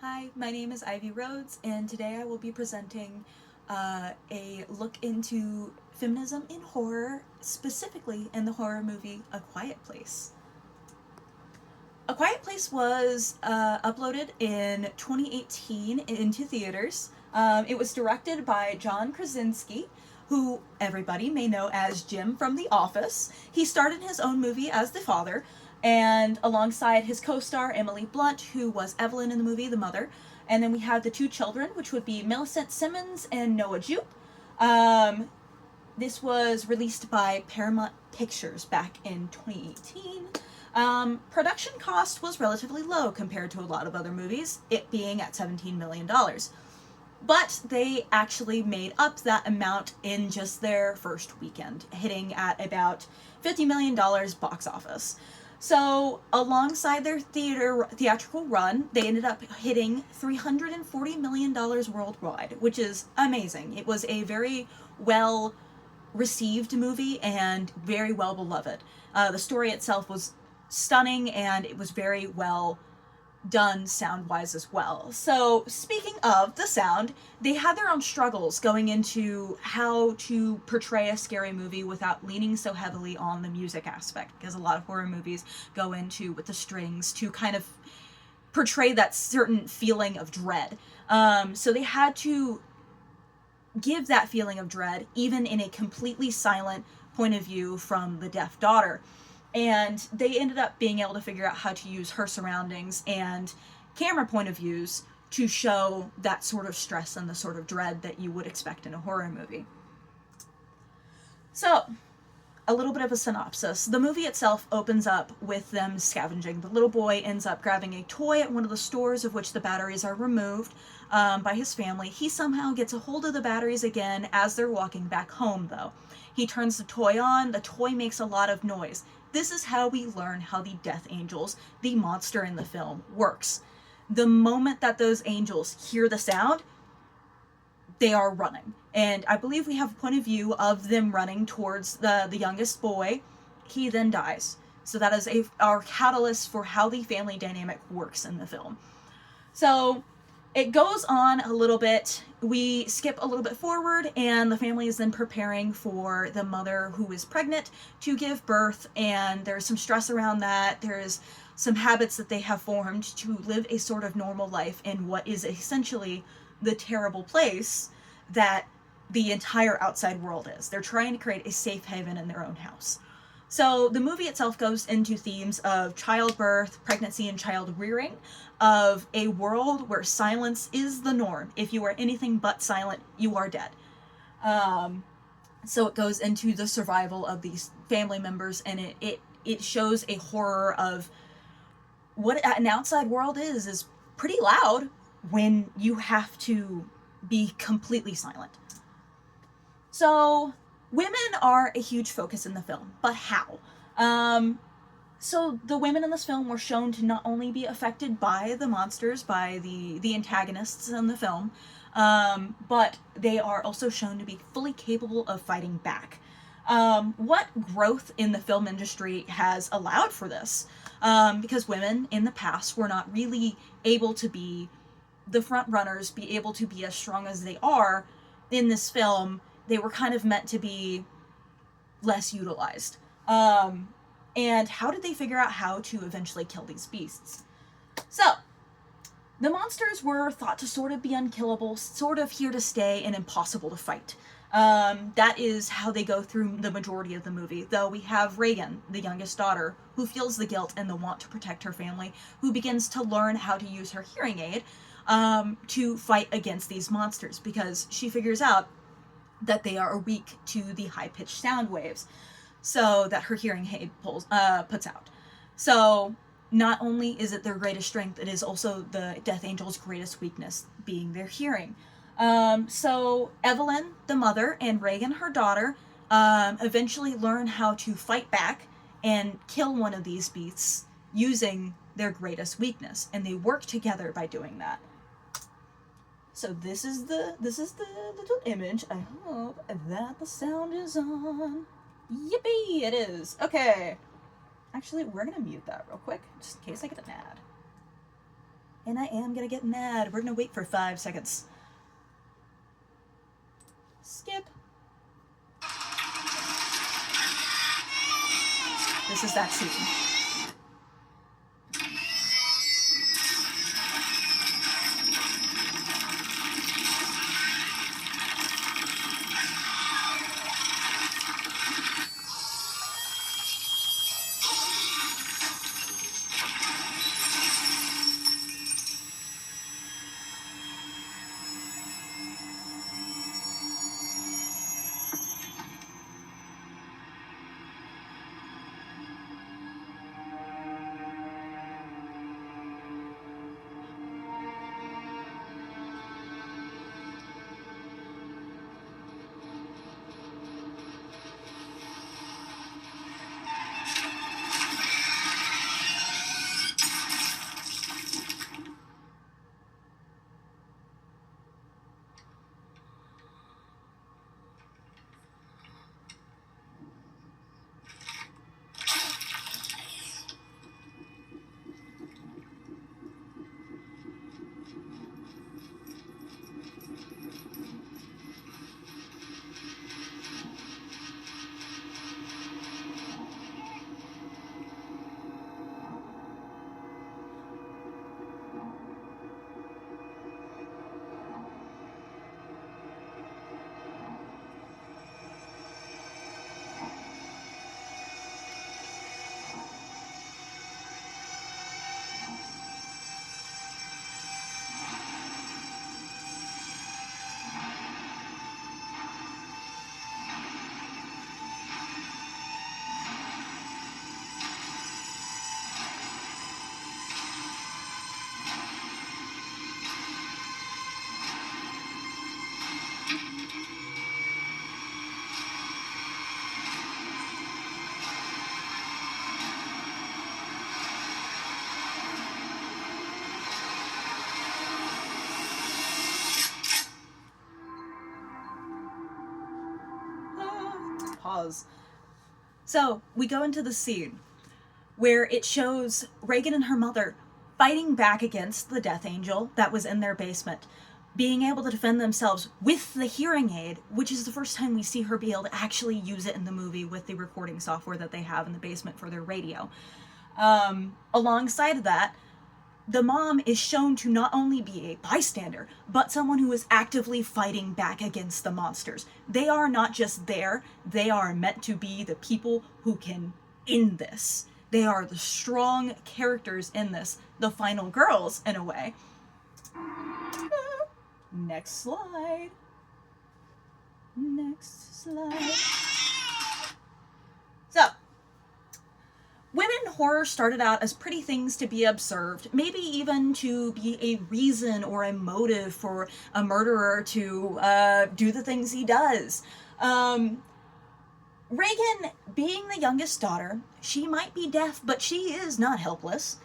Hi, my name is Ivy Rhodes, and today I will be presenting a look into feminism in horror, specifically in the horror movie A Quiet Place. A Quiet Place was uploaded in 2018 into theaters. It was directed by John Krasinski, who everybody may know as Jim from The Office. He starred in his own movie as the father, and alongside his co-star Emily Blunt, who was Evelyn in the movie, the mother. And then we have the two children, which would be Millicent Simmons and Noah Jupe. Um, this was released by Paramount Pictures back in 2018. Production cost was relatively low compared to a lot of other movies, it being at $17 million. But they actually made up that amount in just their first weekend, hitting at about $50 million box office. So, alongside their theatrical run, they ended up hitting $340 million worldwide, which is amazing. It was a very well received movie and very well beloved. The story itself was stunning and it was very well done sound wise as well. So, speaking of the sound, they had their own struggles going into how to portray a scary movie without leaning so heavily on the music aspect, because a lot of horror movies go into with the strings to kind of portray that certain feeling of dread. So they had to give that feeling of dread even in a completely silent point of view from the deaf daughter. And they ended up being able to figure out how to use her surroundings and camera point of views to show that sort of stress and the sort of dread that you would expect in a horror movie. So, a little bit of a synopsis. The movie itself opens up with them scavenging. The little boy ends up grabbing a toy at one of the stores of which the batteries are removed by his family. He somehow gets a hold of the batteries again as they're walking back home, though. He turns the toy on. The toy makes a lot of noise. This is how we learn how the Death Angels, the monster in the film, works. The moment that those angels hear the sound, they are running. And I believe we have a point of view of them running towards the youngest boy. He then dies. So that is our catalyst for how the family dynamic works in the film. So it goes on a little bit. We skip a little bit forward, and the family is then preparing for the mother who is pregnant to give birth, and there's some stress around that. There's some habits that they have formed to live a sort of normal life in what is essentially the terrible place that the entire outside world is. They're trying to create a safe haven in their own house. So the movie itself goes into themes of childbirth, pregnancy, and child rearing, of a world where silence is the norm. If you are anything but silent, you are dead. So it goes into the survival of these family members, and it shows a horror of what an outside world is pretty loud when you have to be completely silent. So women are a huge focus in the film, but how? So the women in this film were shown to not only be affected by the monsters, by the antagonists in the film, but they are also shown to be fully capable of fighting back. What growth in the film industry has allowed for this? Because women in the past were not really able to be the front runners, be able to be as strong as they are in this film. They were kind of meant to be less utilized. And how did they figure out how to eventually kill these beasts? So, the monsters were thought to sort of be unkillable, sort of here to stay, and impossible to fight. That is how they go through the majority of the movie, though we have Reagan, the youngest daughter, who feels the guilt and the want to protect her family, who begins to learn how to use her hearing aid to fight against these monsters, because she figures out that they are weak to the high-pitched sound waves, so that her hearing aid puts out. So not only is it their greatest strength, it is also the Death Angel's greatest weakness, being their hearing. So Evelyn, the mother, and Reagan, her daughter, eventually learn how to fight back and kill one of these beasts using their greatest weakness, and they work together by doing that. So this is the little image. I hope that the sound is on. Yippee! It is. Okay. Actually, we're gonna mute that real quick, just in case I get an ad. And I am gonna get mad. We're gonna wait for 5 seconds. Skip. This is that scene. Pause. So we go into the scene where it shows Reagan and her mother fighting back against the Death Angel that was in their basement, being able to defend themselves with the hearing aid, which is the first time we see her be able to actually use it in the movie with the recording software that they have in the basement for their radio. Alongside of that, the mom is shown to not only be a bystander, but someone who is actively fighting back against the monsters. They are not just there, they are meant to be the people who can end this. They are the strong characters in this, the final girls, in a way. Next slide. Next slide. So, women in horror started out as pretty things to be observed, maybe even to be a reason or a motive for a murderer to do the things he does. Reagan, being the youngest daughter, she might be deaf, but she is not helpless.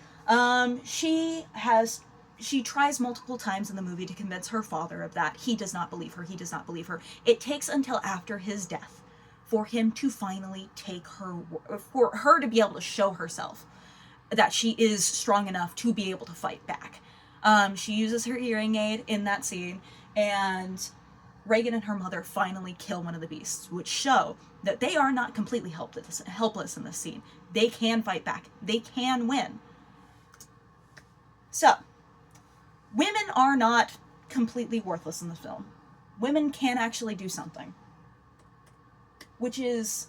She tries multiple times in the movie to convince her father of that. He does not believe her. He does not believe her. It takes until after his death for him to finally take her, for her to be able to show herself that she is strong enough to be able to fight back. She uses her hearing aid in that scene, and Reagan and her mother finally kill one of the beasts, which show that they are not completely helpless in this scene. They can fight back. They can win. So, women are not completely worthless in the film. Women can actually do something, which is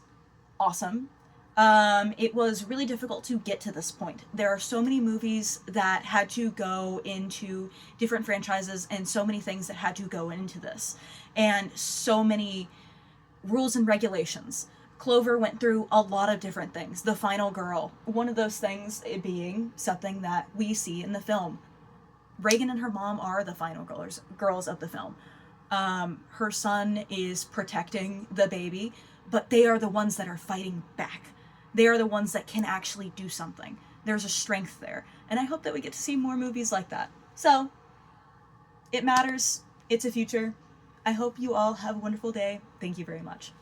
awesome. It was really difficult to get to this point. There are so many movies that had to go into different franchises and so many things that had to go into this, and so many rules and regulations. Clover went through a lot of different things. The final girl, one of those things being something that we see in the film. Reagan and her mom are the final girls of the film. Her son is protecting the baby, but they are the ones that are fighting back. They are the ones that can actually do something. There's a strength there. And I hope that we get to see more movies like that. So, it matters. It's a future. I hope you all have a wonderful day. Thank you very much.